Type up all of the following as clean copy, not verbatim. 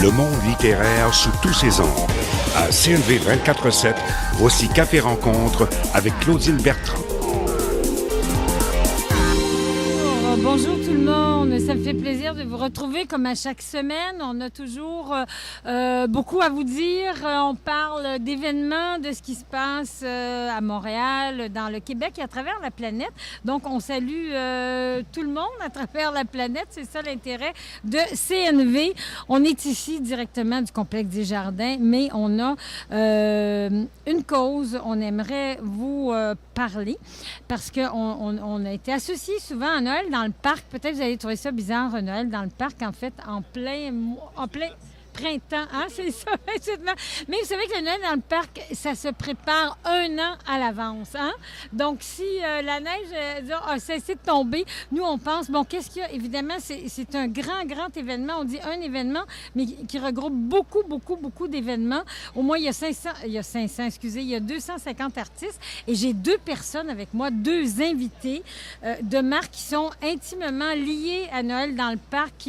Le monde littéraire sous tous ses angles. À CNV 24/7, voici Café Rencontre avec Claudine Bertrand. Bonjour tout le monde, ça me fait plaisir de vous retrouver comme à chaque semaine. On a toujours beaucoup à vous dire. On parle d'événements, de ce qui se passe à Montréal, dans le Québec et à travers la planète. Donc on salue tout le monde à travers la planète. C'est ça l'intérêt de CNV. On est ici directement du complexe des Jardins, mais on a une cause. On aimerait vous parler parce qu'on a été associés souvent à Noël dans le parc. Peut-être que vous allez trouver ça bizarre, Noël dans le parc, en fait, en plein printemps, hein? C'est ça, effectivement. Mais vous savez que le Noël dans le parc, ça se prépare 1 an à l'avance, hein? Donc, si la neige a cessé de tomber, nous, on pense, bon, qu'est-ce qu'il y a? Évidemment, c'est un grand événement. On dit un événement, mais qui regroupe beaucoup d'événements. Au moins, il y a 250 artistes. Et j'ai 2 personnes avec moi, 2 invités de marque qui sont intimement liés à Noël dans le parc.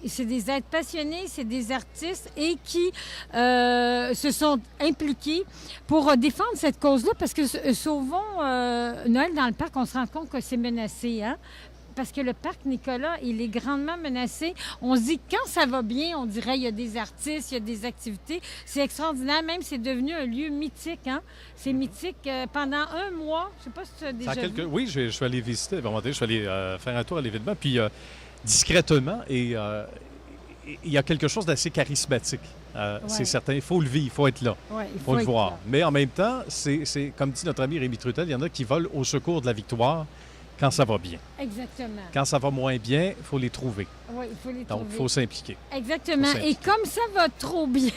C'est des êtres passionnés, c'est des artistes et qui se sont impliqués pour défendre cette cause-là parce que souvent, Noël dans le parc, on se rend compte que c'est menacé, hein? Parce que le parc Nicolas, il est grandement menacé. On se dit, quand ça va bien, on dirait il y a des artistes, il y a des activités. C'est extraordinaire. Même, c'est devenu un lieu mythique, hein? C'est mythique pendant 1 mois. Je ne sais pas si tu as déjà vu. Oui, je suis allé visiter. Je suis allé faire un tour à l'événement. Puis, discrètement, et il y a quelque chose d'assez charismatique. C'est certain. Il faut le vivre, il faut être là. Ouais, il faut le voir. Là. Mais en même temps, c'est comme dit notre ami Rémi Trutel, il y en a qui volent au secours de la victoire quand ça va bien. Exactement. Quand ça va moins bien, il faut les trouver. Oui, il faut les Donc, trouver. il faut s'impliquer. Exactement. Et comme ça va trop bien,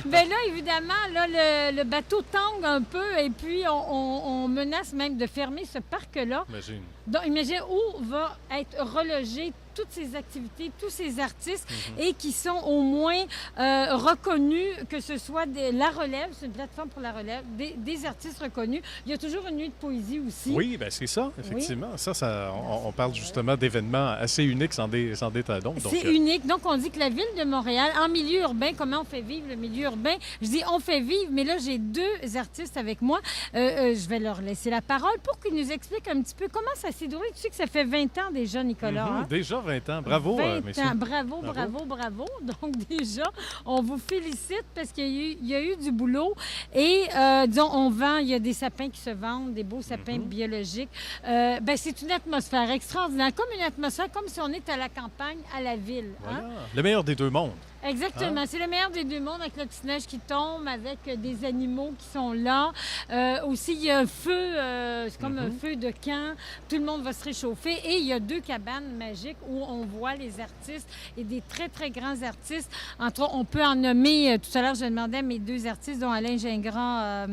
bien là, évidemment, là, le bateau tangue un peu et puis on menace même de fermer ce parc-là. Imagine. Donc, imagine où va être relogé toutes ces activités, tous ces artistes et qui sont au moins reconnus, que ce soit la relève, c'est une plateforme pour la relève, des artistes reconnus. Il y a toujours une nuit de poésie aussi. Oui, bien c'est ça, effectivement. Oui. On parle justement d'événements assez uniques sans détail. C'est unique. Donc, on dit que la ville de Montréal, en milieu urbain, comment on fait vivre le milieu urbain? Je dis on fait vivre, mais là, j'ai 2 artistes avec moi. Je vais leur laisser la parole pour qu'ils nous expliquent un petit peu comment ça s'est déroulé. Tu sais que ça fait 20 ans déjà, Nicolas. Hein? Déjà 20 ans. Bravo, 20 messieurs. ans. Bravo. Donc, déjà, on vous félicite parce qu'il y a eu du boulot. Et, disons, on vend, il y a des sapins qui se vendent, des beaux sapins biologiques. C'est une atmosphère extraordinaire, comme une atmosphère, comme si on était à la campagne, à la ville. Voilà. Hein? Le meilleur des 2 mondes. Exactement. C'est le meilleur des 2 mondes avec la petite neige qui tombe, avec des animaux qui sont là. Aussi, il y a un feu, c'est comme un feu de camp. Tout le monde va se réchauffer. Et il y a 2 cabanes magiques où on voit les artistes et des très grands artistes. Entre autres, on peut en nommer, tout à l'heure, je demandais à mes 2 artistes, dont Alain Gingras,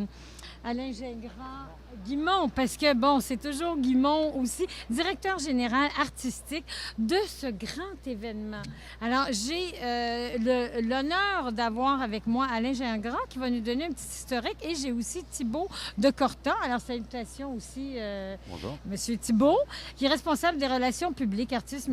Guimond, parce que, bon, c'est toujours Guimond aussi, directeur général artistique de ce grand événement. Alors, j'ai l'honneur d'avoir avec moi Alain Gingras qui va nous donner un petit historique et j'ai aussi Thibault de Corta. Alors, salutations aussi, Monsieur Thibault, qui est responsable des relations publiques, artiste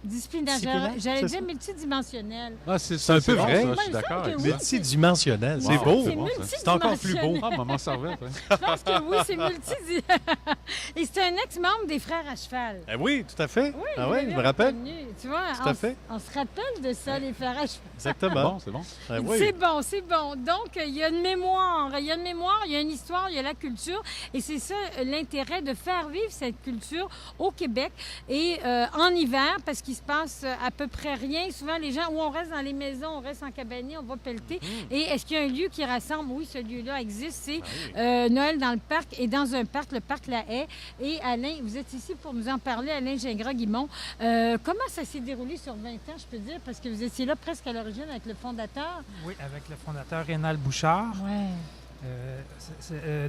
disciplinaire. J'allais dire multidimensionnel. C'est un peu vrai. Ça, je suis d'accord. Multidimensionnel. C'est beau. C'est encore plus beau. Maman servait. Je pense que oui, c'est multidimensionnel. Et c'est un ex-membre des Frères à cheval. Oui, tout à fait. Oui, je me rappelle. Tu vois, tout à fait. On se rappelle de ça, les Frères à cheval. Exactement. C'est bon. C'est bon. Donc, il y a une mémoire, il y a une histoire, il y a la culture. Et c'est ça l'intérêt de faire vivre cette culture au Québec et en hiver, parce qu'il se passe à peu près rien. Souvent, les gens, où on reste dans les maisons, on reste en cabanier, on va pelleter. Et est-ce qu'il y a un lieu qui rassemble? Oui, ce lieu-là existe. C'est Noël dans le parc et dans un parc, le parc La Haye. Et Alain, vous êtes ici pour nous en parler, Alain Gingras-Guimond. Comment ça s'est déroulé sur 20 ans, je peux dire, parce que vous étiez là presque à l'origine avec le fondateur? Oui, avec le fondateur Rénal Bouchard. Oui.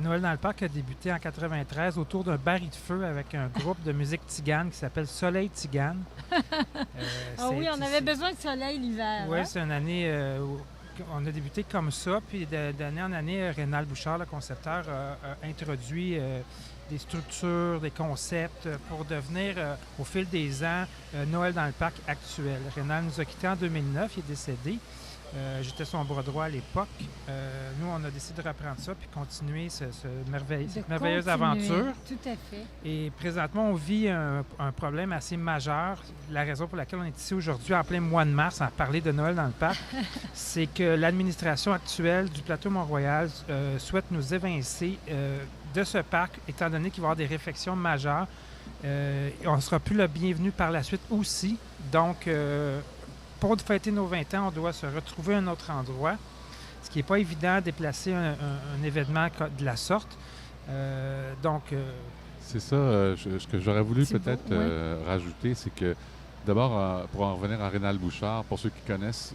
Noël dans le parc a débuté en 93 autour d'un baril de feu avec un groupe de musique tzigane qui s'appelle Soleil Tzigane. Oui, on avait besoin de soleil l'hiver. Oui, hein? c'est une année où on a débuté comme ça. Puis d'année en année, Rénal Bouchard, le concepteur, a introduit des structures, des concepts pour devenir, au fil des ans, Noël dans le parc actuel. Rénal nous a quittés en 2009, il est décédé. J'étais son bras droit à l'époque. Nous, on a décidé de reprendre ça puis continuer cette merveilleuse aventure. Tout à fait. Et présentement, on vit un problème assez majeur. La raison pour laquelle on est ici aujourd'hui, en plein mois de mars, à parler de Noël dans le parc, c'est que l'administration actuelle du plateau Mont-Royal souhaite nous évincer de ce parc, étant donné qu'il va y avoir des réflexions majeures. On ne sera plus le bienvenu par la suite aussi. Donc, pour fêter nos 20 ans, on doit se retrouver à un autre endroit, ce qui n'est pas évident de déplacer un événement de la sorte. C'est ça, ce que j'aurais voulu peut-être rajouter, c'est que d'abord, pour en revenir à Rénal Bouchard, pour ceux qui connaissent,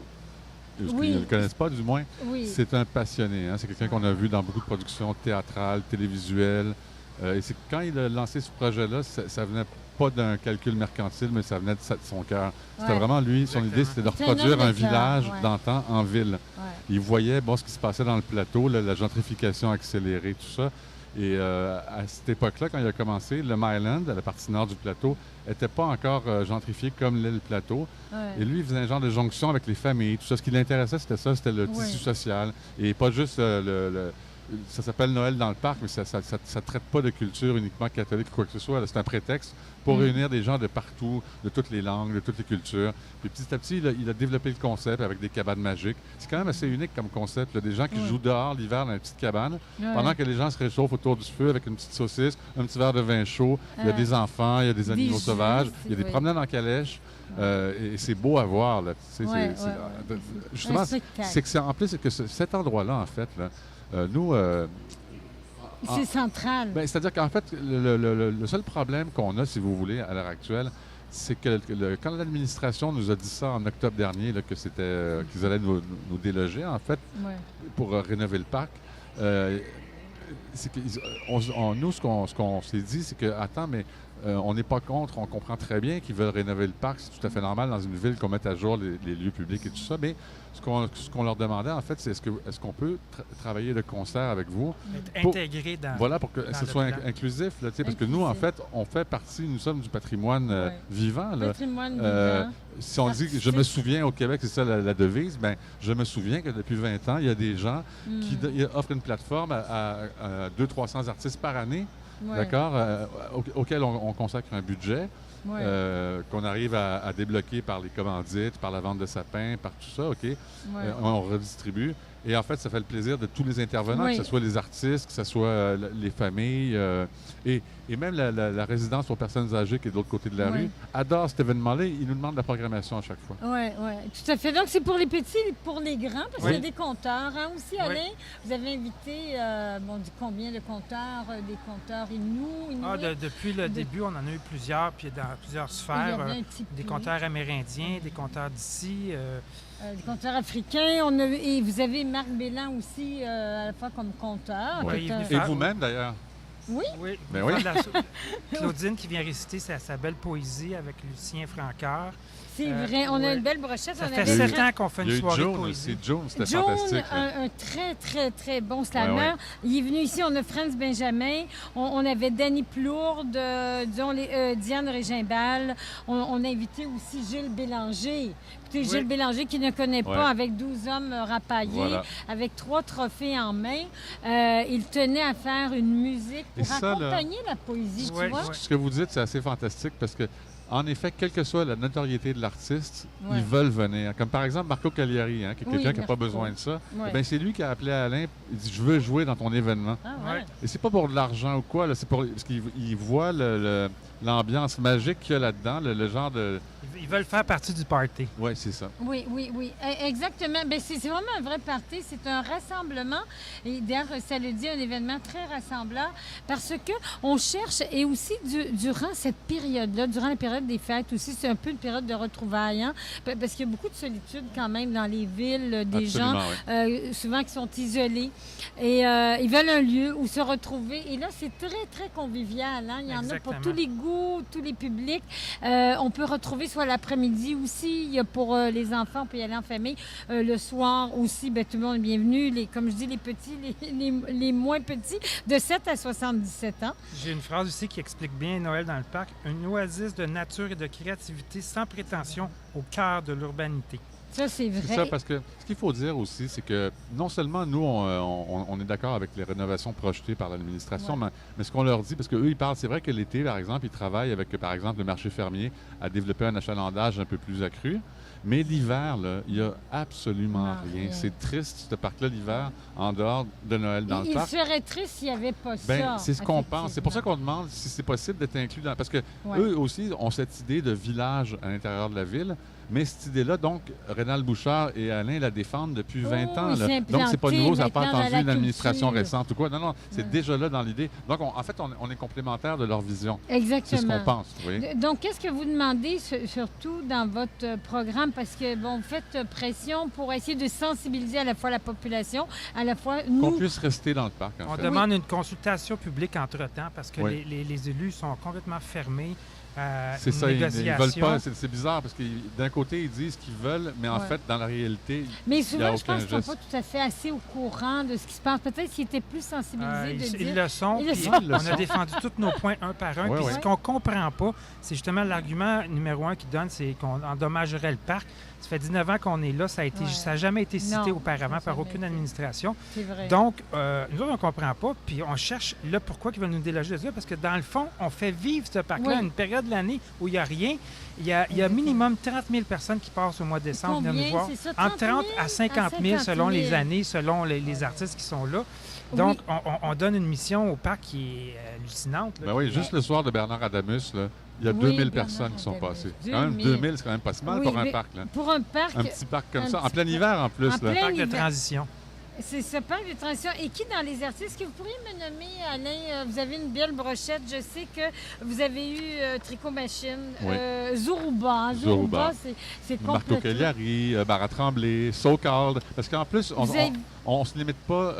qui ne le connaissent pas du moins, c'est un passionné. Hein? C'est quelqu'un qu'on a vu dans beaucoup de productions théâtrales, télévisuelles. Et c'est quand il a lancé ce projet-là, ça venait pas d'un calcul mercantile, mais ça venait de son cœur. C'était vraiment lui, son idée, c'était de reproduire un village d'antan en ville. Ouais. Il voyait ce qui se passait dans le plateau, la gentrification accélérée, tout ça. Et à cette époque-là, quand il a commencé, le Myland, la partie nord du plateau, n'était pas encore gentrifié comme l'île Plateau. Ouais. Et lui, il faisait un genre de jonction avec les familles, tout ça. Ce qui l'intéressait, c'était le tissu social. Et pas juste ça s'appelle Noël dans le parc, mais ça ne traite pas de culture uniquement catholique ou quoi que ce soit. C'est un prétexte pour réunir des gens de partout, de toutes les langues, de toutes les cultures. Puis petit à petit, il a développé le concept avec des cabanes magiques. C'est quand même assez unique comme concept. Là. Des gens qui jouent dehors l'hiver dans une petite cabane, pendant que les gens se réchauffent autour du feu avec une petite saucisse, un petit verre de vin chaud. Il y a des enfants, il y a des animaux sauvages, il y a des promenades en calèche. Et c'est beau à voir. Là. Justement, en plus, c'est que cet endroit-là, en fait, là, c'est central. C'est-à-dire qu'en fait, le seul problème qu'on a, si vous voulez, à l'heure actuelle, c'est que quand l'administration nous a dit ça en octobre dernier, là, que c'était qu'ils allaient nous déloger, en fait, pour rénover le parc, c'est que nous, ce qu'on s'est dit, c'est que, attends, mais on n'est pas contre, on comprend très bien qu'ils veulent rénover le parc, c'est tout à fait normal dans une ville qu'on mette à jour les lieux publics et tout ça, mais ce qu'on leur demandait, en fait, c'est est-ce qu'on peut travailler de concert avec vous? Intégré dans Voilà, pour que ce soit inclusif, là, parce que nous, en fait, on fait partie, nous sommes du patrimoine vivant. Là. Patrimoine vivant. Si on dit que je me souviens au Québec, c'est ça la devise, bien, je me souviens que depuis 20 ans, il y a des gens qui offrent une plateforme à 200-300 artistes par année. D'accord, auquel on consacre un budget qu'on arrive à débloquer par les commandites, par la vente de sapins, par tout ça, OK? On redistribue. Et en fait, ça fait le plaisir de tous les intervenants, que ce soit les artistes, que ce soit les familles. Et même la résidence pour personnes âgées qui est de l'autre côté de la rue adore cet événement-là. Ils nous demandent la programmation à chaque fois. Oui, tout à fait. Donc, c'est pour les petits et pour les grands, parce qu'il y a des compteurs. Hein, aussi, Alain, vous avez invité, combien de compteurs? Des compteurs Inuits? Depuis le début, on en a eu plusieurs, puis dans plusieurs sphères. Des compteurs amérindiens, des compteurs d'ici. Des compteurs africains. Et vous avez Marc Bélan aussi, à la fois comme compteur. Et vous-même, d'ailleurs. Oui. Ben oui. Claudine qui vient réciter sa belle poésie avec Lucien Francoeur. C'est vrai, on a une belle brochette. Ça fait 7 ans qu'on fait une soirée de poésie. June, c'était fantastique. Un très, très, très bon slammer. Il est venu ici, on a Franz Benjamin, on avait Danny Plourde, Diane Régimbal. On a invité aussi Gilles Bélanger. Écoutez, Gilles Bélanger qui ne connaît pas, avec 12 hommes rapaillés, avec 3 trophées en main. Il tenait à faire une musique pour accompagner la poésie, tu vois? Ce que vous dites, c'est assez fantastique parce que en effet, quelle que soit la notoriété de l'artiste, ils veulent venir. Comme par exemple Marco Cagliari, qui est quelqu'un qui n'a pas besoin de ça. C'est lui qui a appelé Alain, il dit « Je veux jouer dans ton événement ». Et c'est pas pour de l'argent ou quoi, c'est parce qu'il voit l'ambiance magique qu'il y a là-dedans, le genre de... Ils veulent faire partie du party. Oui, c'est ça. Oui, exactement. C'est vraiment un vrai party. C'est un rassemblement. Et d'ailleurs, ça le dit, un événement très rassemblant parce qu'on cherche, et aussi durant cette période-là, durant la période des fêtes aussi, c'est un peu une période de retrouvailles, hein, parce qu'il y a beaucoup de solitude quand même dans les villes, des gens souvent qui sont isolés. Et ils veulent un lieu où se retrouver. Et là, c'est très, très convivial. Hein? Il y en a pour tous les goûts, tous les publics. On peut retrouver soit la l'après-midi aussi. Il y a pour les enfants, on peut y aller en famille. Le soir aussi, bien, tout le monde est bienvenu. Comme je dis, les petits, les moins petits, de 7 à 77 ans. J'ai une phrase aussi qui explique bien Noël dans le parc. Une oasis de nature et de créativité sans prétention au cœur de l'urbanité. Ça, c'est vrai. C'est ça, parce que ce qu'il faut dire aussi, c'est que non seulement nous, on est d'accord avec les rénovations projetées par l'administration, mais ce qu'on leur dit, parce qu'eux, ils parlent, c'est vrai que l'été, par exemple, ils travaillent avec, par exemple, le marché fermier à développer un achalandage un peu plus accru. Mais l'hiver, là, il n'y a absolument rien. C'est triste, ce parc-là, l'hiver, en dehors de Noël dans le parc. Il serait triste s'il n'y avait pas ça. C'est ce qu'on pense. C'est pour ça qu'on demande si c'est possible d'être inclus dans... Parce que eux aussi ont cette idée de village à l'intérieur de la ville. Mais cette idée-là, donc, Rénal Bouchard et Alain la défendent depuis 20 ans. Là. Donc, c'est pas nouveau, ça n'a pas attendu une administration récente ou quoi. Non, c'est déjà là dans l'idée. Donc, en fait, on est complémentaires de leur vision. Exactement. C'est ce qu'on pense. Oui. Donc, qu'est-ce que vous demandez surtout dans votre programme? Parce que, bon, vous faites pression pour essayer de sensibiliser à la fois la population, à la fois nous. Qu'on puisse rester dans le parc, On demande une consultation publique entre-temps parce que les élus sont complètement fermés. C'est ça, ils veulent pas. C'est bizarre parce que d'un côté, ils disent qu'ils veulent, mais en fait, dans la réalité, mais souvent, je pense qu'ils ne geste. sont pas tout à fait assez au courant de ce qui se passe. Peut-être qu'ils étaient plus sensibilisés de dire... Ils le sont. On a défendu tous nos points un par un. Puis ce qu'on ne comprend pas, c'est justement l'argument numéro 1 qu'ils donnent, c'est qu'on endommagerait le parc. Ça fait 19 ans qu'on est là. Ça n'a jamais été cité auparavant par aucune administration. C'est vrai. Donc, nous autres, on ne comprend pas. Puis on cherche là pourquoi ils veulent nous déloger de ça. Parce que dans le fond, on fait vivre ce parc-là une période de l'année où il n'y a rien. Il y a minimum 30 000 personnes qui passent au mois de décembre venir nous voir. Ça, entre 30 à 50 000 selon les années, selon les artistes qui sont là. Donc, on donne une mission au parc qui est hallucinante. Là, oui, juste le soir de Bernard Adamus, là, il y a 2000 personnes qui sont passées. Quand même, 2000, c'est quand même pas si mal pour un parc. Là. Pour un parc. Un petit parc comme ça, en plein hiver en plus. Un parc de transition. C'est ce parc de transition. Et qui dans les artistes, est-ce que vous pourriez me nommer, Alain, vous avez une belle brochette, je sais que vous avez eu Tricot Machine, Zorouba. Zorouba, c'est complètement... Marco Cagliari, Barra Tremblay, So Called. Parce qu'en plus, on ne se limite pas,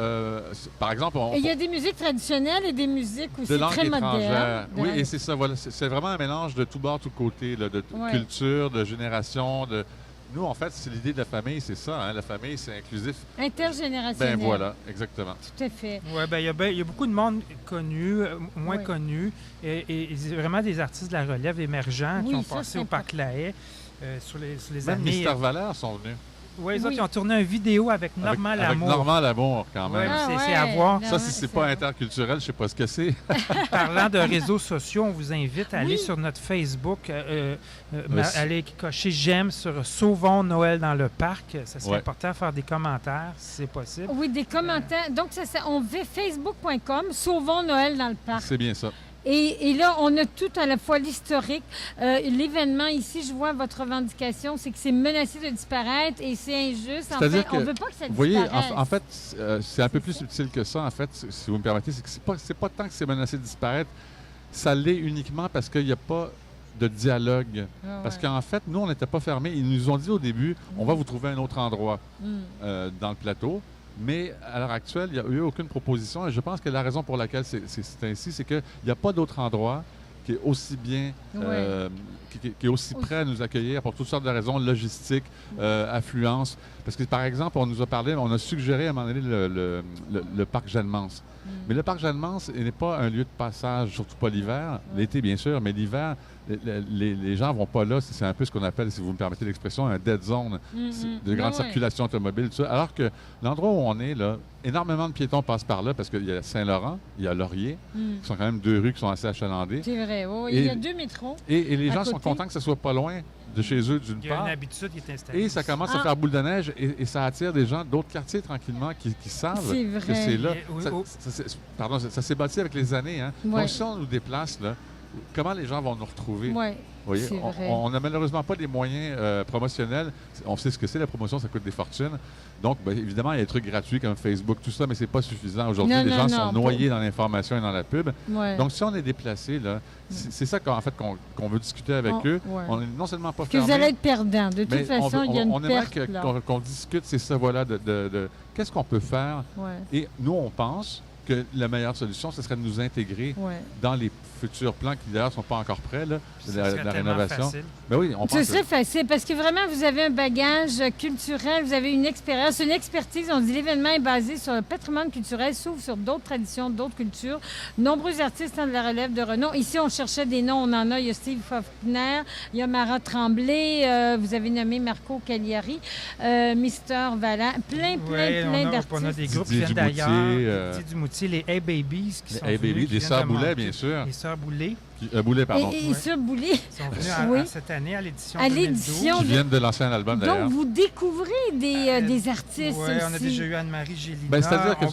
par exemple... Il y a des musiques traditionnelles et des musiques aussi très modernes. Oui, et c'est ça, voilà. C'est vraiment un mélange de tout bord, tout côté, là, de culture, de génération, de... Nous, en fait, c'est l'idée de la famille, c'est ça. Hein? La famille, c'est inclusif. Intergénérationnel. Ben voilà, exactement. Tout à fait. Oui, il y a beaucoup de monde connu, moins connu, et vraiment des artistes de la relève émergents qui ont passé au Parc La Haye sur les années... Même Mister Valère sont venus. Oui, ils ont tourné une vidéo avec Normand Lamour. Avec Normand Lamour, quand même. C'est à voir. Ça, si c'est pas interculturel, je ne sais pas ce que c'est. Parlant de réseaux sociaux, on vous invite à aller sur notre Facebook, aller cocher « J'aime » sur « Sauvons Noël dans le parc ». Ça serait important de faire des commentaires, si c'est possible. Oui, des commentaires. Donc, on fait facebook.com « Sauvons Noël dans le parc ». C'est bien ça. Et là, on a tout à la fois l'historique. L'événement ici, je vois votre revendication, c'est que c'est menacé de disparaître et c'est injuste. En fait, on ne veut pas que ça disparaisse. Vous voyez, en fait, c'est un peu plus subtil que ça, en fait, si vous me permettez. C'est que c'est pas tant que c'est menacé de disparaître, ça l'est uniquement parce qu'il n'y a pas de dialogue. Parce qu'en fait, nous, on n'était pas fermés. Ils nous ont dit au début, on va vous trouver un autre endroit dans le plateau. Mais à l'heure actuelle, il n'y a eu aucune proposition. Et je pense que la raison pour laquelle c'est ainsi, c'est qu'il n'y a pas d'autre endroit qui est aussi bien, qui est aussi prêt à nous accueillir pour toutes sortes de raisons, logistiques, affluence. Parce que, par exemple, on nous a parlé, on a suggéré à un moment donné le parc Jeanne-Mance. Mais le parc Jeanne-Mance n'est pas un lieu de passage, surtout pas l'hiver. L'été, bien sûr, mais l'hiver, les gens ne vont pas là. C'est un peu ce qu'on appelle, si vous me permettez l'expression, un dead zone de grande circulation automobile. Tout ça. Alors que l'endroit où on est, là, énormément de piétons passent par là parce qu'il y a Saint-Laurent, il y a Laurier, qui sont quand même 2 rues qui sont assez achalandées. C'est vrai, il y a 2 métros. Et les gens sont contents que ce soit pas loin de chez eux, d'une part. Il y a une habitude qui est installée. Et ça commence à faire boule de neige et ça attire des gens d'autres quartiers tranquillement qui savent que c'est là. Ça s'est bâti avec les années. Hein? Donc, si on nous déplace, là, comment les gens vont nous retrouver? Vous voyez, on n'a malheureusement pas des moyens promotionnels. On sait ce que c'est, la promotion, ça coûte des fortunes. Donc, évidemment, il y a des trucs gratuits comme Facebook, tout ça, mais c'est pas suffisant. Aujourd'hui, les gens sont noyés dans l'information et dans la pub. Donc, si on est déplacé, là, c'est ça qu'en fait qu'on veut discuter avec eux. On n'est non seulement pas fermés. Que vous allez être perdant. De toute façon, il y a une perte. On aimerait qu'on discute, c'est ça, voilà, de qu'est-ce qu'on peut faire. Et nous, on pense que la meilleure solution, ce serait de nous intégrer dans les futurs plans qui, d'ailleurs, ne sont pas encore prêts, là, de la rénovation. Ben oui, on pense ce serait facile parce que vraiment, vous avez un bagage culturel, vous avez une expérience, une expertise. On dit l'événement est basé sur le patrimoine culturel, s'ouvre sur d'autres traditions, d'autres cultures. Nombreux artistes ont de la relève de renom. Ici, on cherchait des noms, on en a. Il y a Steve Faulkner, il y a Mara Tremblay, vous avez nommé Marco Cagliari, Mister Vallant, plein d'artistes. On a des groupes qui viennent d'ailleurs. Didier Dumoutier, les A-Babies qui sont venus. Les Sœurs Boulet, bien sûr. Les Sœurs Boulet. Boulet, pardon. Et Sœurs Boulet. Ils sont venus cette année à l'édition 2012. Qui viennent de l'ancien album, d'ailleurs. Donc, vous découvrez des artistes Oui, on a déjà eu Anne-Marie Gélina. C'est-à-dire que...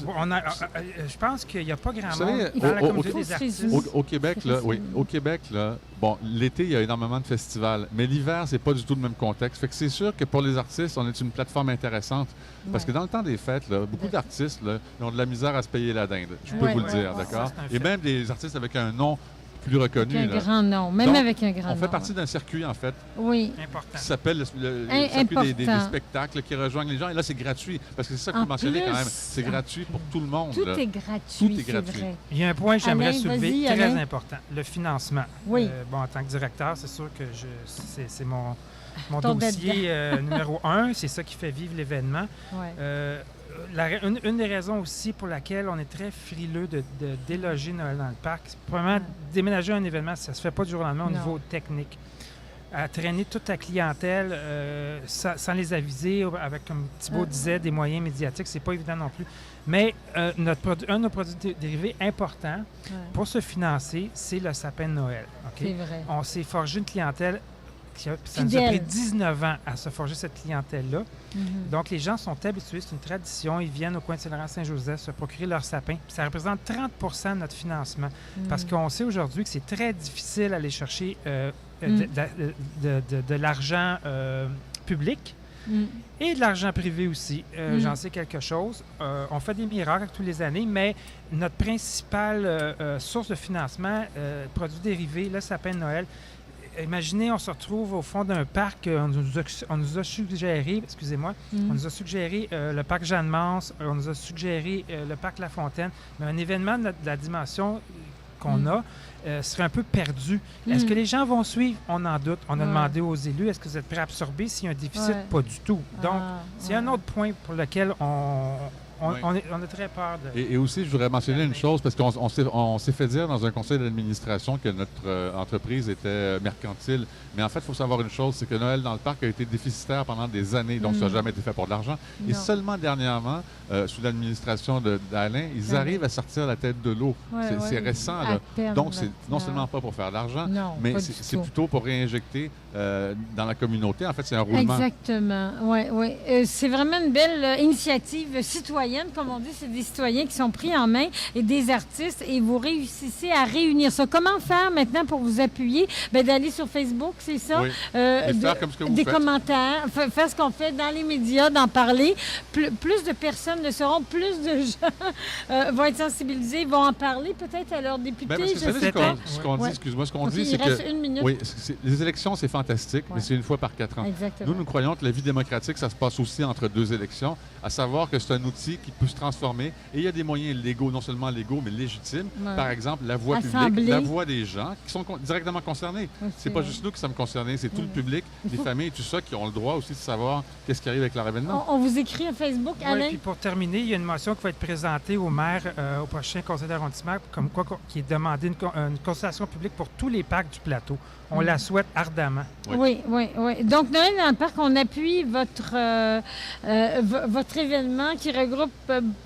je pense qu'il n'y a pas grand monde dans la communauté des artistes. Au Québec, là, bon, l'été, il y a énormément de festivals, mais l'hiver, c'est pas du tout le même contexte. Fait que c'est sûr que pour les artistes, on est une plateforme intéressante. Parce que dans le temps des fêtes, là, beaucoup d'artistes là, ils ont de la misère à se payer la dinde. Je peux vous le dire, d'accord? Et même des artistes avec un nom plus reconnu. Avec un grand nom, même donc, avec un grand nom. On fait partie d'un circuit, en fait, important. Qui s'appelle le circuit des spectacles qui rejoignent les gens. Et là, c'est gratuit. Parce que c'est ça que vous mentionnez quand même. C'est gratuit pour tout le monde. Tout est gratuit, c'est vrai. Il y a un point que j'aimerais soulever, très important, le financement. Oui. En tant que directeur, c'est sûr que c'est mon dossier numéro 1. C'est ça qui fait vivre l'événement. Ouais. Une des raisons aussi pour laquelle on est très frileux de déloger Noël dans le parc, c'est probablement déménager un événement, ça ne se fait pas du jour au lendemain au niveau technique. À traîner toute ta clientèle sans les aviser, avec, comme Thibault disait, des moyens médiatiques, c'est pas évident non plus. Mais un de nos produits dérivés importants pour se financer, c'est le sapin de Noël. Okay? C'est vrai. On s'est forgé une clientèle. Ça nous a pris 19 ans à se forger cette clientèle-là. Donc, les gens sont habitués, c'est une tradition. Ils viennent au coin de Saint-Laurent-Saint-Joseph se procurer leur sapin. Puis ça représente 30 de notre financement. Parce qu'on sait aujourd'hui que c'est très difficile d'aller chercher de l'argent public et de l'argent privé aussi. J'en sais quelque chose. On fait des miracles tous les années, mais notre principale source de financement, produits dérivés, le sapin de Noël. Imaginez, on se retrouve au fond d'un parc, on nous a suggéré, on nous a suggéré le parc Jeanne-Mance, on nous a suggéré le parc La Fontaine, mais un événement de la dimension qu'on a serait un peu perdu. Est-ce que les gens vont suivre? On en doute. On a demandé aux élus, est-ce que vous êtes prêts à absorber s'il y a un déficit? Pas du tout. Donc, c'est un autre point pour lequel on a très peur de... Et aussi, je voudrais mentionner une chose, parce qu'on s'est fait dire dans un conseil d'administration que notre entreprise était mercantile. Mais en fait, il faut savoir une chose, c'est que Noël dans le parc a été déficitaire pendant des années, donc ça n'a jamais été fait pour de l'argent. Et seulement dernièrement, sous l'administration d'Alain, ils arrivent à sortir la tête de l'eau. C'est récent, là. Donc, c'est non seulement pas pour faire de l'argent, mais c'est plutôt pour réinjecter dans la communauté. En fait, c'est un roulement. Exactement, oui. C'est vraiment une belle initiative citoyenne. Comme on dit, c'est des citoyens qui sont pris en main et des artistes et vous réussissez à réunir ça. Comment faire maintenant pour vous appuyer? Bien, d'aller sur Facebook, c'est ça? Oui. Et faire comme ce que vous des faites. Commentaires, faire ce qu'on fait dans les médias, d'en parler. Plus de personnes le sauront, plus de gens vont être sensibilisés, vont en parler peut-être à leurs députés. Bien, parce que vous savez ce qu'on dit, excuse-moi, ce qu'on dit, c'est que... Il reste une minute. Oui, les élections, c'est fantastique, mais c'est une fois par 4 ans. Exactement. Nous croyons que la vie démocratique, ça se passe aussi entre 2 élections, à savoir que c'est un outil qui peut se transformer. Et il y a des moyens légaux, non seulement légaux, mais légitimes. Par exemple, la voix publique, la voix des gens qui sont directement concernés. C'est pas juste nous qui sommes concernés, c'est tout le public, les familles, tout ça, qui ont le droit aussi de savoir qu'est-ce qui arrive avec leur événement. On vous écrit à Facebook, Alain? Oui, puis pour terminer, il y a une motion qui va être présentée au maire au prochain conseil d'arrondissement, comme quoi qui est demandé une consultation publique pour tous les parcs du plateau. On la souhaite ardemment. Oui. Donc, Noël dans le parc, on appuie votre événement qui regroupe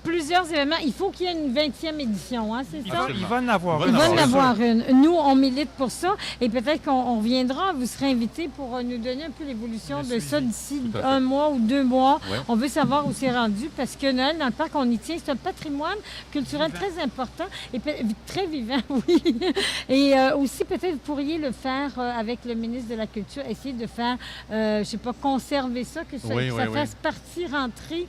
plusieurs événements. Il faut qu'il y ait une 20e édition, hein, c'est ça? Il va en avoir une. Il va en avoir une. Nous, on milite pour ça et peut-être qu'on reviendra. Vous serez invités pour nous donner un peu l'évolution de ça d'ici 1 mois ou 2 mois. Ouais. On veut savoir où c'est rendu parce que Noël dans le parc, on y tient. C'est un patrimoine culturel très important et très vivant, oui. Et aussi, peut-être, vous pourriez le faire avec le ministre de la Culture, essayer de faire, je ne sais pas, conserver ça, que ça fasse partie, rentrer,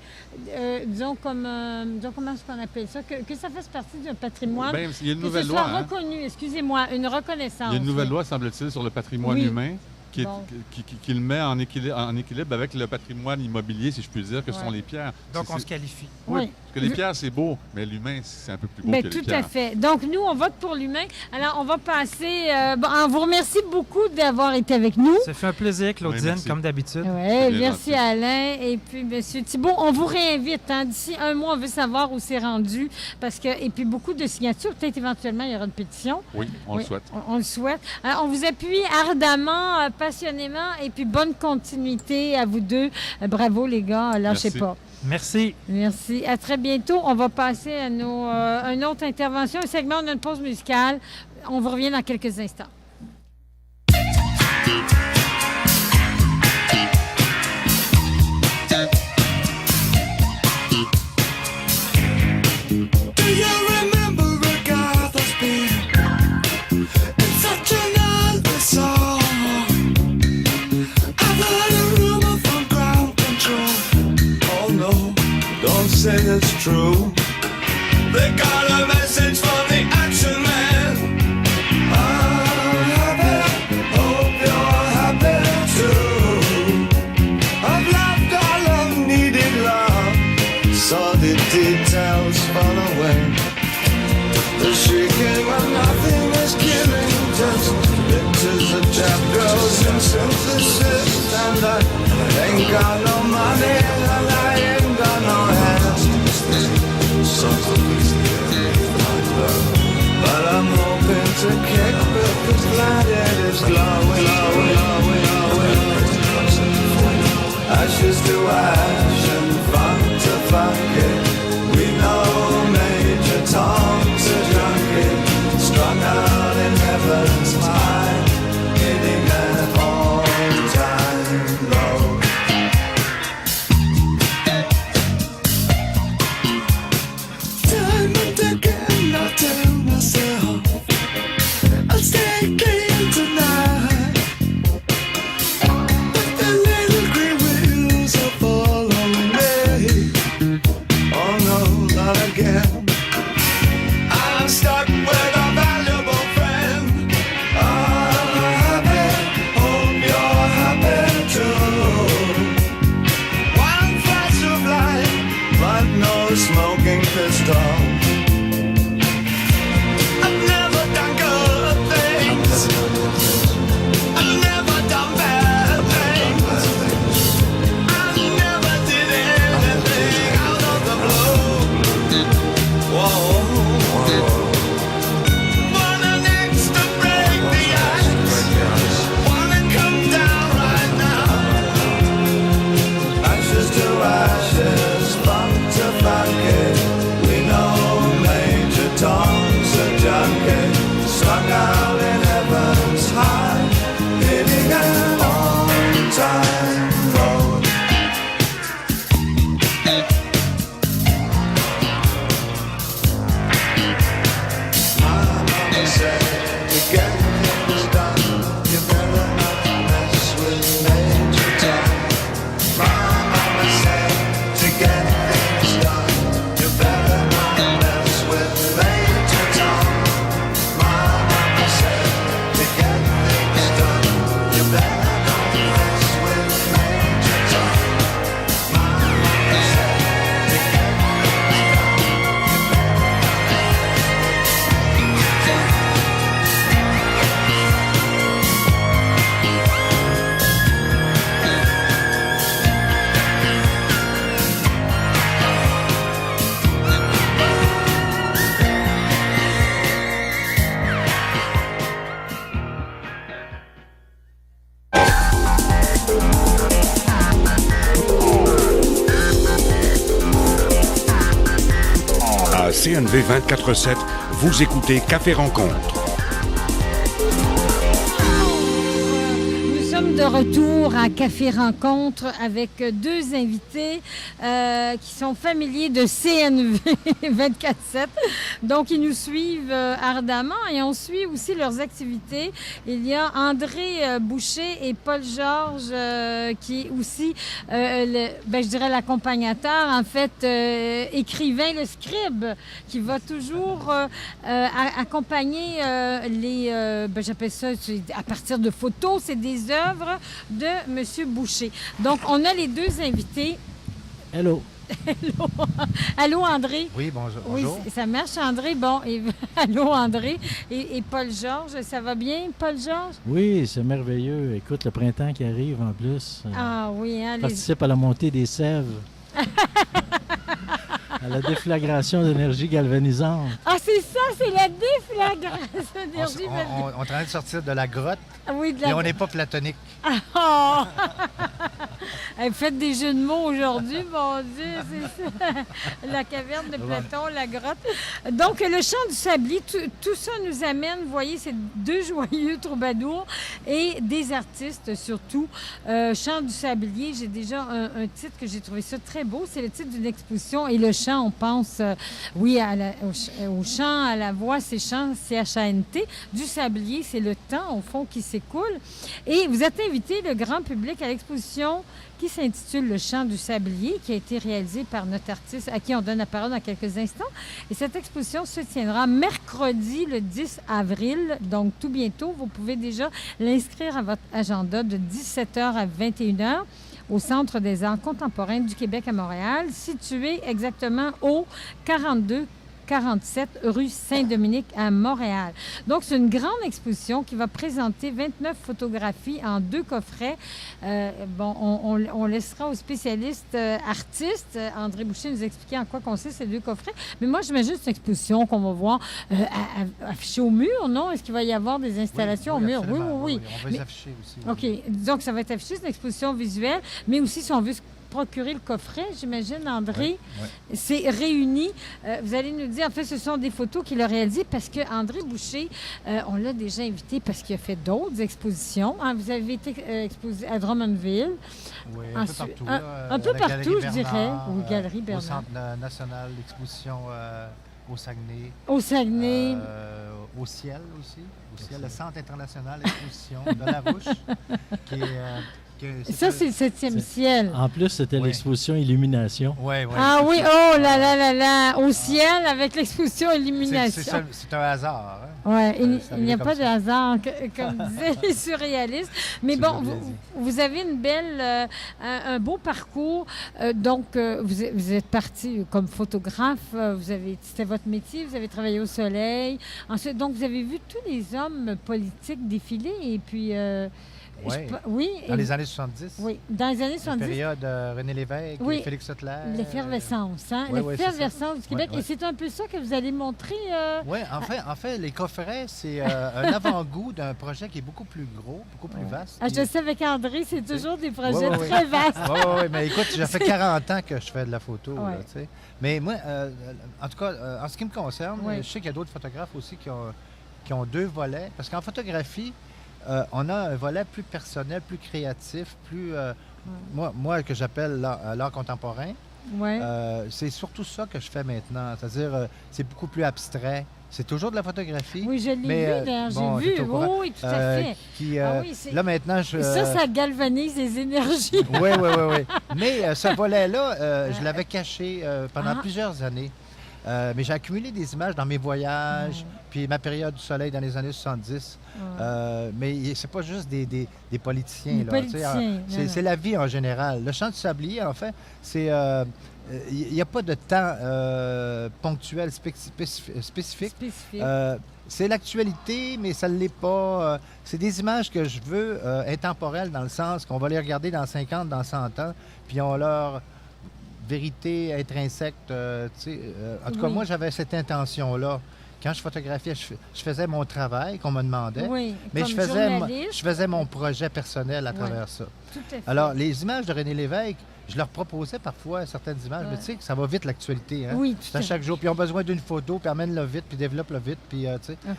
disons, comment est-ce qu'on appelle ça, que ça fasse partie d'un patrimoine. Bien, il y a une nouvelle loi. Que ce soit reconnu, excusez-moi, une reconnaissance. Il y a une nouvelle loi, semble-t-il, sur le patrimoine humain. qui le met en équilibre avec le patrimoine immobilier, si je puis dire, que sont les pierres. Donc, on se qualifie. Oui, parce que les pierres, c'est beau, mais l'humain, c'est un peu plus beau que les pierres. Tout à fait. Donc, nous, on vote pour l'humain. Alors, on va passer... on vous remercie beaucoup d'avoir été avec nous. Ça fait un plaisir, Claudine, comme d'habitude. Oui, merci Alain. Et puis, M. Thibault, on vous réinvite. D'ici un mois, on veut savoir où c'est rendu. Et puis, beaucoup de signatures. Peut-être éventuellement, il y aura une pétition. Oui, on le souhaite. On le souhaite. Alors, on vous appuie ardemment, passionnément. Et puis, bonne continuité à vous deux. Bravo, les gars. Lâchez pas. Merci. Merci. À très bientôt. On va passer à une autre intervention, un segment, on a une pause musicale. On vous revient dans quelques instants. Say it's true. They got a message from the action man. I'm happy, hope you're happy too. I've loved all I've needed love, saw the details fall away. The shaking when nothing is killing, just pictures of chapters and synthesis. And I ain't got no money and I ain't got no hands. But I'm hoping to kick because planet is glowing. Ashes to ash and funk to funky. We know Major Tom's a junkie, strung out in heaven's mind, hitting an all-time low. Time and again I tell myself I'll stay clean tonight, but the little green wheels are following me. Oh no, not again. I'm stuck with a valuable friend. I'm happy, hope you're happy too. One flash of light, but no smoking pistol. I've never done good things. I've never done bad things. I never did anything out of the blue. Whoa. Wanna next to break the ice. Wanna come down right now. Ashes to ashes, funk to funky. We know Major Tom's a junkie, strung out in heaven's high, hitting an on-time road. My mama said, to get things done, you better not mess with Major Tom. My mama said, to get things done, you better not mess with Major Tom. My mama said, to get things done, you better not mess with Major Tom. My mama said, to get things done, you better not À CNV 24/7, vous écoutez Café Rencontre. Nous sommes sommes de retour à Café Rencontre avec deux invités qui sont familiers de CNV 24/7. Donc, ils nous suivent ardemment et on suit aussi leurs activités. Il y a André Boucher et Paul Georges qui est aussi, je dirais, l'accompagnateur, en fait, écrivain, le scribe, qui va toujours accompagner j'appelle ça, à partir de photos, c'est des œuvres de M. Boucher. Donc, on a les deux invités. Hello. Hello. Allô, André? Oui, bonjour. Oui, ça marche, André. Bon, allô, André. Et Paul Georges, ça va bien, Paul Georges? Oui, c'est merveilleux. Écoute, le printemps qui arrive en plus. Ah oui, hein? Participe à la montée des sèves. À la déflagration d'énergie galvanisante. Ah, c'est ça, c'est la déflagration d'énergie galvanisante. On est en train de sortir de la grotte, oui, et on n'est pas platonique. Oh! Faites des jeux de mots aujourd'hui, mon Dieu, c'est ça. La caverne de Platon, la grotte. Donc, le chant du sablier, tout ça nous amène, vous voyez, c'est deux joyeux troubadours et des artistes surtout. Chant du sablier, j'ai déjà un titre que j'ai trouvé ça très beau. C'est le titre d'une exposition et le chant, on pense, au chant, à la voix, c'est chant, C-H-A-N-T. Du sablier, c'est le temps, au fond, qui s'écoule. Et vous êtes invité, le grand public, à l'exposition qui s'intitule Le chant du sablier, qui a été réalisé par notre artiste, à qui on donne la parole dans quelques instants. Et cette exposition se tiendra mercredi, le 10 avril, donc tout bientôt. Vous pouvez déjà l'inscrire à votre agenda de 17h à 21h au Centre des arts contemporains du Québec à Montréal, situé exactement au 4247 rue Saint-Dominique à Montréal. Donc, c'est une grande exposition qui va présenter 29 photographies en 2 coffrets. On laissera aux spécialistes artistes, André Boucher, nous expliquer en quoi consistent ces 2 coffrets. Mais moi, j'imagine que c'est une exposition qu'on va voir affichée au mur, non? Est-ce qu'il va y avoir des installations au mur? Oui. On va les afficher aussi. OK. Donc, ça va être affiché, c'est une exposition visuelle, mais aussi, si on veut procurer le coffret, j'imagine, André. Oui. C'est réuni. Vous allez nous dire, en fait, ce sont des photos qu'il a réalisées parce que André Boucher, on l'a déjà invité parce qu'il a fait d'autres expositions. Hein, vous avez été exposé à Drummondville. Oui, un peu partout. Un peu partout, je dirais. Oui, Galerie Bernard. Au Centre national d'exposition au Saguenay. Au Saguenay. Au Ciel aussi. Au Ciel, le Centre international d'exposition de La Rouche, qui est... Ça, c'est le 7e ciel. En plus, c'était l'exposition Illumination. Oui. Ah oui, oh là, au ciel avec l'exposition Illumination. C'est un hasard. Hein? Oui, il n'y a pas de hasard, comme disaient les surréalistes. Mais bon, vous avez une belle, un beau parcours. Donc, vous êtes parti comme photographe. C'était votre métier. Vous avez travaillé au soleil. Ensuite, donc, vous avez vu tous les hommes politiques défiler. Et puis... Oui. Dans les années 70. Oui, dans les années 70. La période René Lévesque et Félix Auclair. L'effervescence, hein? L'effervescence du Québec. Et c'est un peu ça que vous allez montrer. Oui, en fait, les coffrets, c'est un avant-goût d'un projet qui est beaucoup plus gros, beaucoup plus vaste. Je sais, avec André, c'est toujours des projets très vastes. Oui, mais écoute, ça fait 40 ans que je fais de la photo. Là, mais moi, en tout cas, en ce qui me concerne, je sais qu'il y a d'autres photographes aussi qui ont 2 volets. Parce qu'en photographie, on a un volet plus personnel, plus créatif, plus... moi, que j'appelle l'art contemporain, c'est surtout ça que je fais maintenant. C'est-à-dire, c'est beaucoup plus abstrait. C'est toujours de la photographie. Oui, je l'ai vu, j'ai vu. Oui, tout à fait. Là, maintenant, ça galvanise les énergies. Oui. Mais ce volet-là, je l'avais caché pendant plusieurs années. Mais j'ai accumulé des images dans mes voyages, puis ma période du soleil dans les années 70. Mais c'est pas juste des politiciens. C'est la vie en général. Le chant du sablier, en fait, c'est... Il n'y a pas de temps ponctuel spécifique. C'est l'actualité, mais ça ne l'est pas. C'est des images que je veux intemporelles dans le sens qu'on va les regarder dans 50, dans 100 ans, puis on leur... vérité intrinsèque. En tout cas, moi, j'avais cette intention-là. Quand je photographiais, je faisais mon travail qu'on me demandait, mais je faisais mon projet personnel à travers ça. Tout à fait. Alors, les images de René Lévesque, je leur proposais parfois certaines images, mais tu sais que ça va vite, l'actualité. Hein? Oui, tout à chaque jour. Puis ils ont besoin d'une photo, puis amène-le vite, puis développe-le vite. Puis,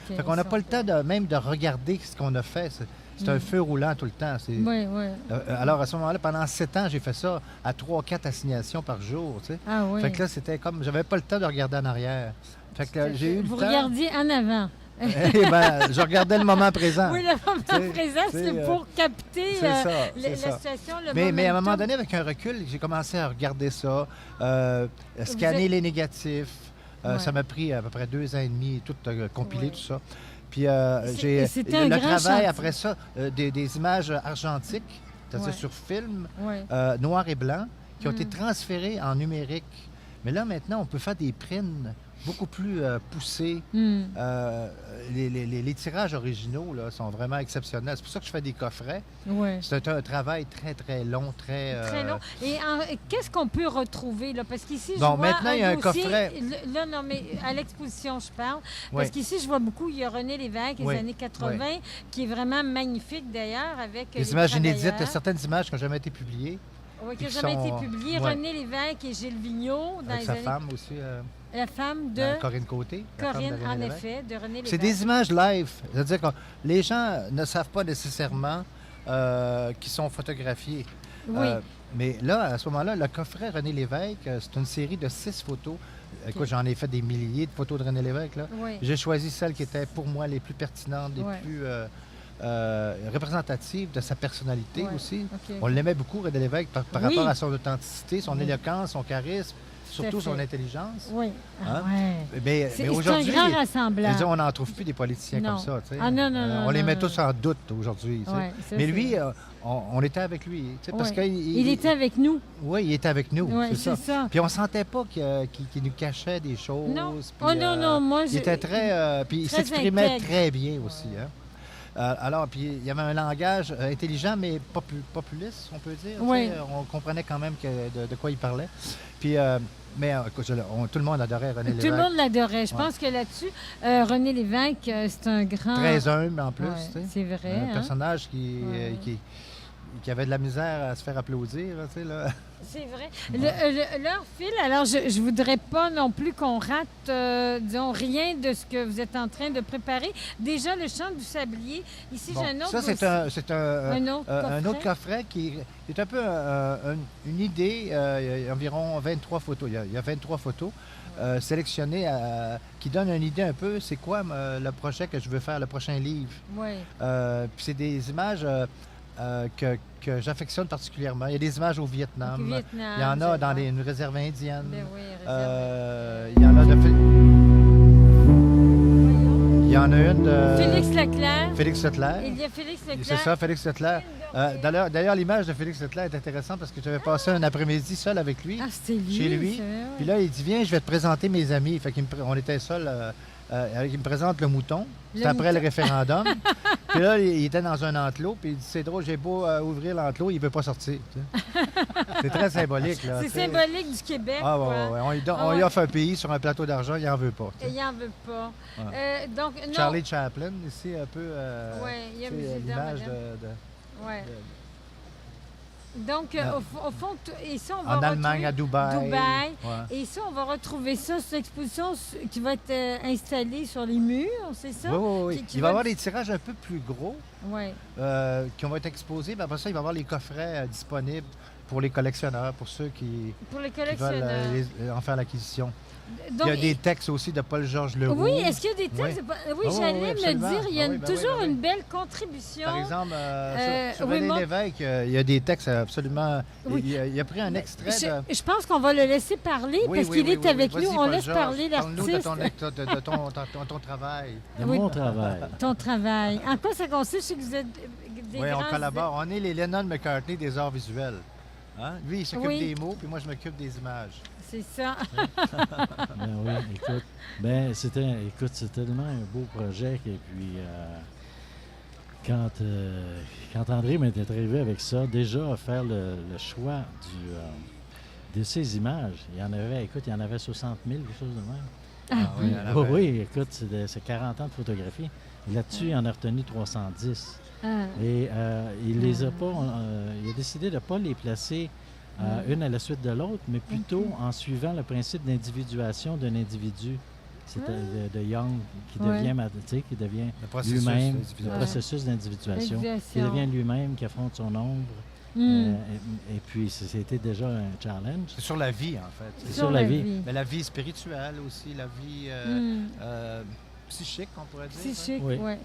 fait qu'on n'a pas le temps même de regarder ce qu'on a fait. C'est un feu roulant tout le temps. Oui, oui. Alors, à ce moment-là, pendant 7 ans, j'ai fait ça à 3-4 assignations par jour, tu sais. Ah oui. Fait que là, c'était comme... J'avais pas le temps de regarder en arrière. Fait que j'ai eu le Vous temps... regardiez en avant. Eh ben, je regardais le moment présent. Oui, le moment présent, c'est pour capter la situation, le momentum. Mais à un moment donné, avec un recul, j'ai commencé à regarder ça, scanner les négatifs. Ça m'a pris à peu près 2 ans et demi, tout compiler, tout ça. Puis j'ai le travail après ça, des images argentiques, c'est-à-dire sur film, noir et blanc, qui ont été transférées en numérique. Mais là, maintenant, on peut faire des prints beaucoup plus poussés. Les tirages originaux là, sont vraiment exceptionnels. C'est pour ça que je fais des coffrets. C'est un travail très, très long, très long. Et qu'est-ce qu'on peut retrouver? Là? Parce qu'ici, je vois maintenant, il y a un coffret. Là, non, mais à l'exposition, je parle. Parce qu'ici, je vois beaucoup, il y a René Lévesque, les années 80, qui est vraiment magnifique, d'ailleurs, avec les images inédites, certaines images qui n'ont jamais été publiées. Oui, qui n'ont jamais été publiées. René Lévesque et Gilles Vigneault. Avec sa femme aussi. La femme de... Corinne Côté. Corinne, en effet, de René Lévesque. C'est des images live. C'est-à-dire que les gens ne savent pas nécessairement qu'ils sont photographiés. Oui. Mais là, à ce moment-là, le coffret René Lévesque, c'est une série de 6 photos. Écoute, j'en ai fait des milliers de photos de René Lévesque. Là. J'ai choisi celles qui étaient pour moi les plus pertinentes, les plus représentatives de sa personnalité aussi. On l'aimait beaucoup, René Lévesque, par rapport à son authenticité, son éloquence, son charisme. Surtout son intelligence. Oui. Hein? Mais aujourd'hui, c'est un grand rassemblement. On n'en trouve plus des politiciens comme ça. Non, on les met tous en doute aujourd'hui. Mais lui, on était avec lui. Parce il était avec nous. Oui, il était avec nous. C'est ça. Puis on ne sentait pas qu'il nous cachait des choses. Non. Puis, non. Moi, il était très... puis il s'exprimait très bien aussi. Hein? Alors, puis il y avait un langage intelligent, mais populiste, on peut dire. On comprenait quand même de quoi il parlait. Puis, mais tout le monde adorait René Lévesque. Tout le monde l'adorait. Je pense que là-dessus, René Lévesque, c'est un grand... Très humble, en plus. C'est vrai. Un personnage qui avait de la misère à se faire applaudir. Là. C'est vrai. L'heure file, alors je voudrais pas non plus qu'on rate, disons, rien de ce que vous êtes en train de préparer. Déjà, le chant du sablier. Ici, j'ai un autre. Ça, c'est un autre coffret qui est un peu une idée. Il y a environ 23 photos. Il y a 23 photos sélectionnées qui donnent une idée un peu, c'est quoi le projet que je veux faire, le prochain livre. Oui. Puis c'est des images... que j'affectionne particulièrement. Il y a des images au Vietnam. Il y en a dans une réserve indienne. Ben oui, il y en a il y en a une de... Félix Leclerc. Félix Leclerc. Il y a Félix Leclerc. C'est ça, Félix Leclerc. D'ailleurs, l'image de Félix Leclerc est intéressante parce que j'avais passé un après-midi seul avec lui. C'était lui. Chez lui. Puis là, il dit, viens, je vais te présenter mes amis. Fait on était seuls. Il me présente le mouton. C'est après le référendum. Puis là, il était dans un enclos. Puis il dit, c'est drôle, j'ai beau ouvrir l'enclos, il ne veut pas sortir. C'est très symbolique. Là, c'est symbolique du Québec. On lui offre un pays sur un plateau d'argent, il n'en veut pas. Il n'en veut pas. Donc, non. Charlie Chaplin, ici, un peu il y a l'image Donc, au fond, ici, on va en Allemagne, à Dubaï. Et ici, on va retrouver ça. C'est une exposition qui va être installée sur les murs, c'est ça? Oui. Il va y avoir des tirages un peu plus gros qui vont être exposés. Puis après ça, il va y avoir les coffrets disponibles pour les collectionneurs, pour ceux qui veulent en faire l'acquisition. Donc, il y a des textes aussi de Paul-Georges Leroux. Oui, est-ce qu'il y a des textes? Oui, j'allais me dire, il y a toujours une belle contribution. Par exemple, sur René Lévesque, il y a des textes absolument... Il a pris un extrait Je pense qu'on va le laisser parler parce qu'il est avec nous. On laisse parler l'artiste. Parle-nous de ton travail. De mon travail. Ton travail. En quoi ça consiste? C'est que vous êtes des on collabore. On est les Lennon-McCartney des arts visuels. Hein? Lui, il s'occupe des mots, puis moi, je m'occupe des images. C'est ça. Oui, écoute, c'est tellement un beau projet. Et puis, quand André m'était arrivé avec ça, déjà à faire le choix de ces images, il y en avait 60 000, quelque chose de même. Oui, écoute, c'est 40 ans de photographie. Là-dessus, il en a retenu 310. Et il les a pas... il a décidé de ne pas les placer une à la suite de l'autre, mais plutôt en suivant le principe d'individuation d'un individu. C'était de Young qui devient, qui devient lui-même, le processus d'individuation, qui devient lui-même, qui affronte son ombre. Et puis, c'était déjà un challenge. C'est sur la vie, en fait. C'est sur la vie. Mais la vie spirituelle aussi, la vie psychique, on pourrait dire. Psychique, oui.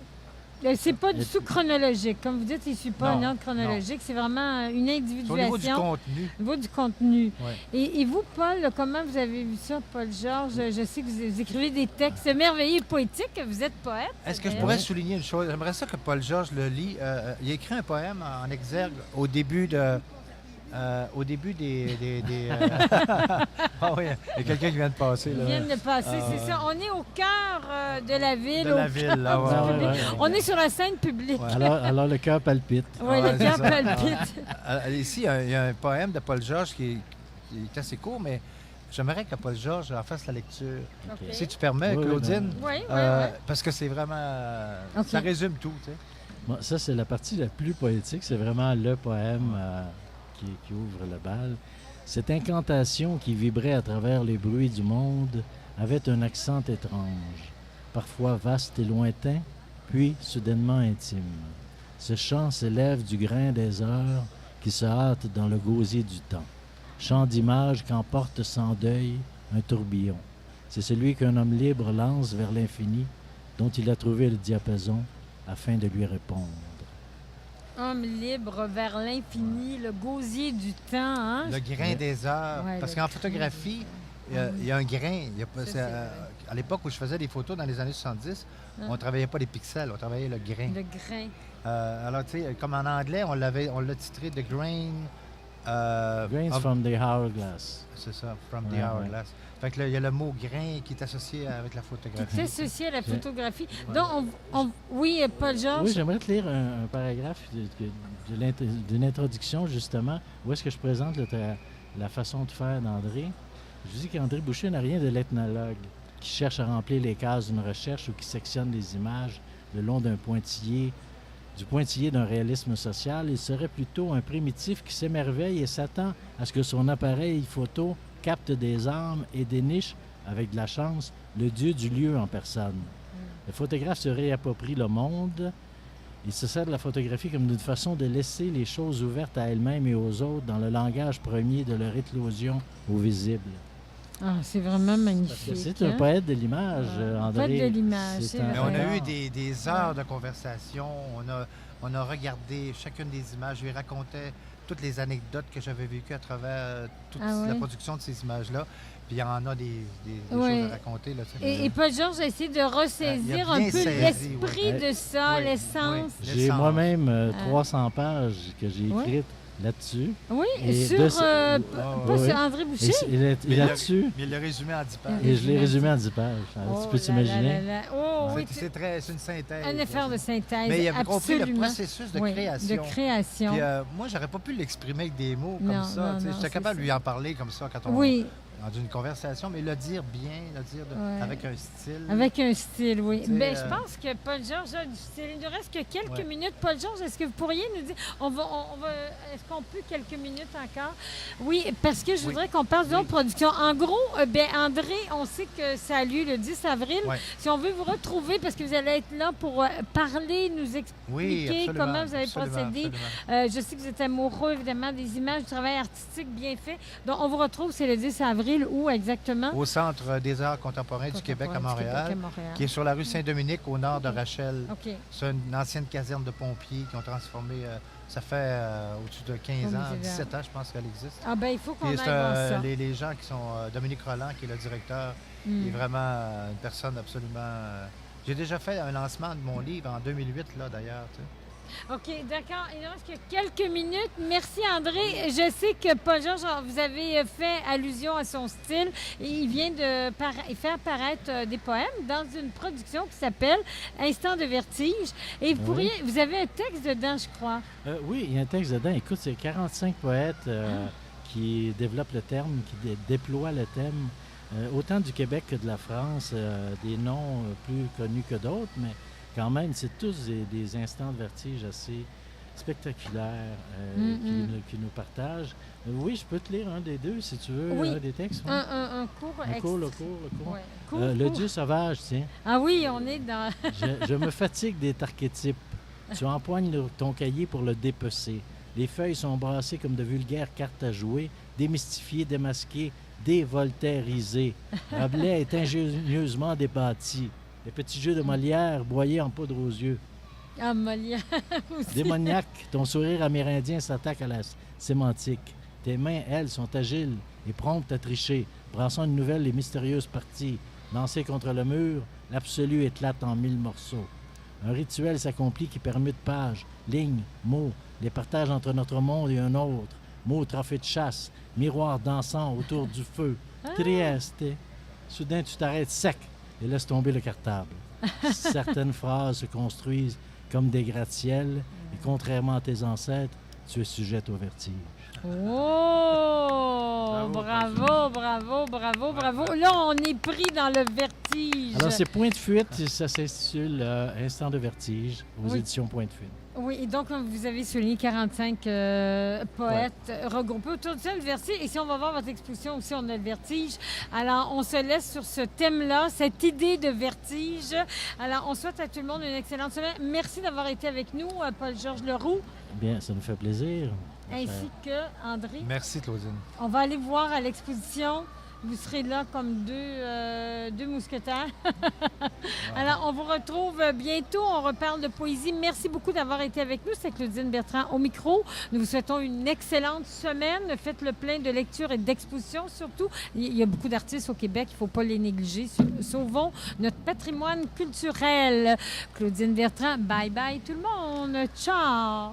C'est pas du tout chronologique. Comme vous dites, il ne suit pas un ordre chronologique. C'est vraiment une individuation. Au niveau du contenu. Au niveau du contenu. Ouais. Et vous, Paul, comment vous avez vu ça, Paul-Georges? Je sais que vous écrivez des textes merveilleux et poétiques. Vous êtes poète. Est-ce que je pourrais souligner une chose? J'aimerais ça que Paul-Georges le lit. Il a écrit un poème en exergue au début des Ah oui, il y a quelqu'un qui vient de passer. Là. Il vient de passer, c'est ça. On est au cœur de la ville. De la ville, là, On est sur la scène publique. Ouais. Alors le cœur palpite. Oui, le cœur palpite. Ici, il y a un poème de Paul-Georges qui est assez court, mais j'aimerais que Paul-Georges en fasse la lecture. Okay. Si tu permets, Claudine. Oui. Parce que c'est vraiment... Ça résume tout, tu sais. Bon, ça, c'est la partie la plus poétique. C'est vraiment le poème qui ouvre le bal. Cette incantation qui vibrait à travers les bruits du monde avait un accent étrange, parfois vaste et lointain, puis soudainement intime. Ce chant s'élève du grain des heures qui se hâte dans le gosier du temps. Chant d'image qu'emporte sans deuil un tourbillon. C'est celui qu'un homme libre lance vers l'infini, dont il a trouvé le diapason afin de lui répondre. Homme libre vers l'infini, le gosier du temps. Hein? Le grain des heures. Parce qu'en photographie, il y a un grain. À l'époque où je faisais des photos dans les années 70, on ne travaillait pas les pixels, on travaillait le grain. Le grain. Alors, tu sais, comme en anglais, on l'a titré The Grain. Grains from the Hourglass. C'est ça, from the Hourglass. Fait que là, il y a le mot grain qui est associé avec la photographie. Qui est associé à la photographie. Donc, oui, Paul-Georges. Oui, j'aimerais te lire un paragraphe d'une introduction, justement, où est-ce que je présente la façon de faire d'André. Je dis qu'André Boucher n'a rien de l'ethnologue qui cherche à remplir les cases d'une recherche ou qui sectionne les images le long du pointillé d'un réalisme social. Il serait plutôt un primitif qui s'émerveille et s'attend à ce que son appareil photo capte des âmes et déniche, avec de la chance, le dieu du lieu en personne. Le photographe se réapproprie le monde. Il se sert de la photographie comme d'une façon de laisser les choses ouvertes à elle-même et aux autres dans le langage premier de leur éclosion au visible. Ah, c'est vraiment magnifique. C'est un poète de l'image, André. Poète de l'image, Mais on a eu des heures de conversation. On a regardé chacune des images. Je lui racontais toutes les anecdotes que j'avais vécues à travers toute la production de ces images-là. Puis il y en a des choses à raconter. Là, et Paul-Georges a essayé de ressaisir un peu l'esprit de ça, l'essence. J'ai moi-même 300 pages que j'ai écrites là-dessus. Oui, sur André Boucher. Et là-dessus. Mais il l'a résumé en 10 pages. Et je l'ai résumé en 10 pages. Tu peux t'imaginer? C'est une synthèse. Une affaire de synthèse. Mais il a compris le processus de création. De création. Puis, moi, j'aurais pas pu l'exprimer avec des mots comme ça. J'étais capable de lui en parler comme ça quand on... dans une conversation, mais le dire bien, avec un style. Avec un style, oui. Ben, je pense que Paul-Georges a du style. Il nous reste que quelques minutes. Paul-Georges, est-ce que vous pourriez nous dire... Est-ce qu'on peut quelques minutes encore? Oui, parce que je voudrais qu'on parle de notre production. En gros, André, on sait que ça a lieu le 10 avril. Si on veut vous retrouver, parce que vous allez être là pour parler, nous expliquer comment vous avez procédé. Je sais que vous êtes amoureux, évidemment, des images, du travail artistique bien fait. Donc, on vous retrouve, c'est le 10 avril. Où exactement? Au Centre des arts contemporains du Québec à Montréal, qui est sur la rue Saint-Dominique, au nord de Rachel. C'est une ancienne caserne de pompiers qui ont transformé... ça fait au-dessus de 15 ans, 17 ans, je pense qu'elle existe. Ah ben il faut qu'on aille voir ça. Les gens qui sont... Dominique Roland, qui est le directeur, qui est vraiment une personne absolument... J'ai déjà fait un lancement de mon livre en 2008, là, d'ailleurs, tu sais. OK, d'accord. Il ne reste que quelques minutes. Merci, André. Je sais que Paul-Georges, vous avez fait allusion à son style. Il vient de faire paraître des poèmes dans une production qui s'appelle Instant de vertige. Et vous avez un texte dedans, je crois. Oui, il y a un texte dedans. Écoute, c'est 45 poètes qui développent le terme, qui déploient le thème, autant du Québec que de la France, des noms plus connus que d'autres, mais quand même, c'est tous des instants de vertige assez spectaculaires qui nous partagent. Oui, je peux te lire un des deux, si tu veux, oui. un des textes. Oui. Un court Le court. Ouais. Le Dieu sauvage, tiens. Ah oui, on est dans... je me fatigue des archétypes. Tu empoignes ton cahier pour le dépecer. Les feuilles sont brassées comme de vulgaires cartes à jouer, démystifiées, démasquées, dévoltairisées. Rabelais est ingénieusement débattu. Les petits jeux de Molière broyés en poudre aux yeux. Ah, Molière aussi. Démoniaque, ton sourire amérindien s'attaque à la sémantique. Tes mains, elles, sont agiles et promptes à tricher, brassant une nouvelle et mystérieuse partie. Lancée contre le mur, l'absolu éclate en 1000 morceaux. Un rituel s'accomplit qui permute pages, lignes, mots, les partages entre notre monde et un autre. Mots trophées de chasse, miroir dansant autour du feu. Trieste. Soudain, tu t'arrêtes sec et laisses tomber le cartable. Certaines phrases se construisent comme des gratte-ciel et contrairement à tes ancêtres, tu es sujette au vertige. Oh! Bravo. Là, on est pris dans le vertige. Alors, c'est Point de fuite, ça s'intitule Instant de vertige aux éditions Point de fuite. Oui, et donc, vous avez souligné 45 poètes regroupés autour de ça, le vertige. Et si on va voir votre exposition aussi, on a le vertige. Alors, on se laisse sur ce thème-là, cette idée de vertige. Alors, on souhaite à tout le monde une excellente semaine. Merci d'avoir été avec nous, Paul-Georges Leroux. Bien, ça nous fait plaisir. Ainsi que André. Merci, Claudine. On va aller voir à l'exposition. Vous serez là comme deux mousquetaires. Alors, on vous retrouve bientôt. On reparle de poésie. Merci beaucoup d'avoir été avec nous. C'est Claudine Bertrand au micro. Nous vous souhaitons une excellente semaine. Faites le plein de lectures et d'expositions surtout. Il y a beaucoup d'artistes au Québec. Il ne faut pas les négliger. Sauvons notre patrimoine culturel. Claudine Bertrand, bye-bye tout le monde. Ciao!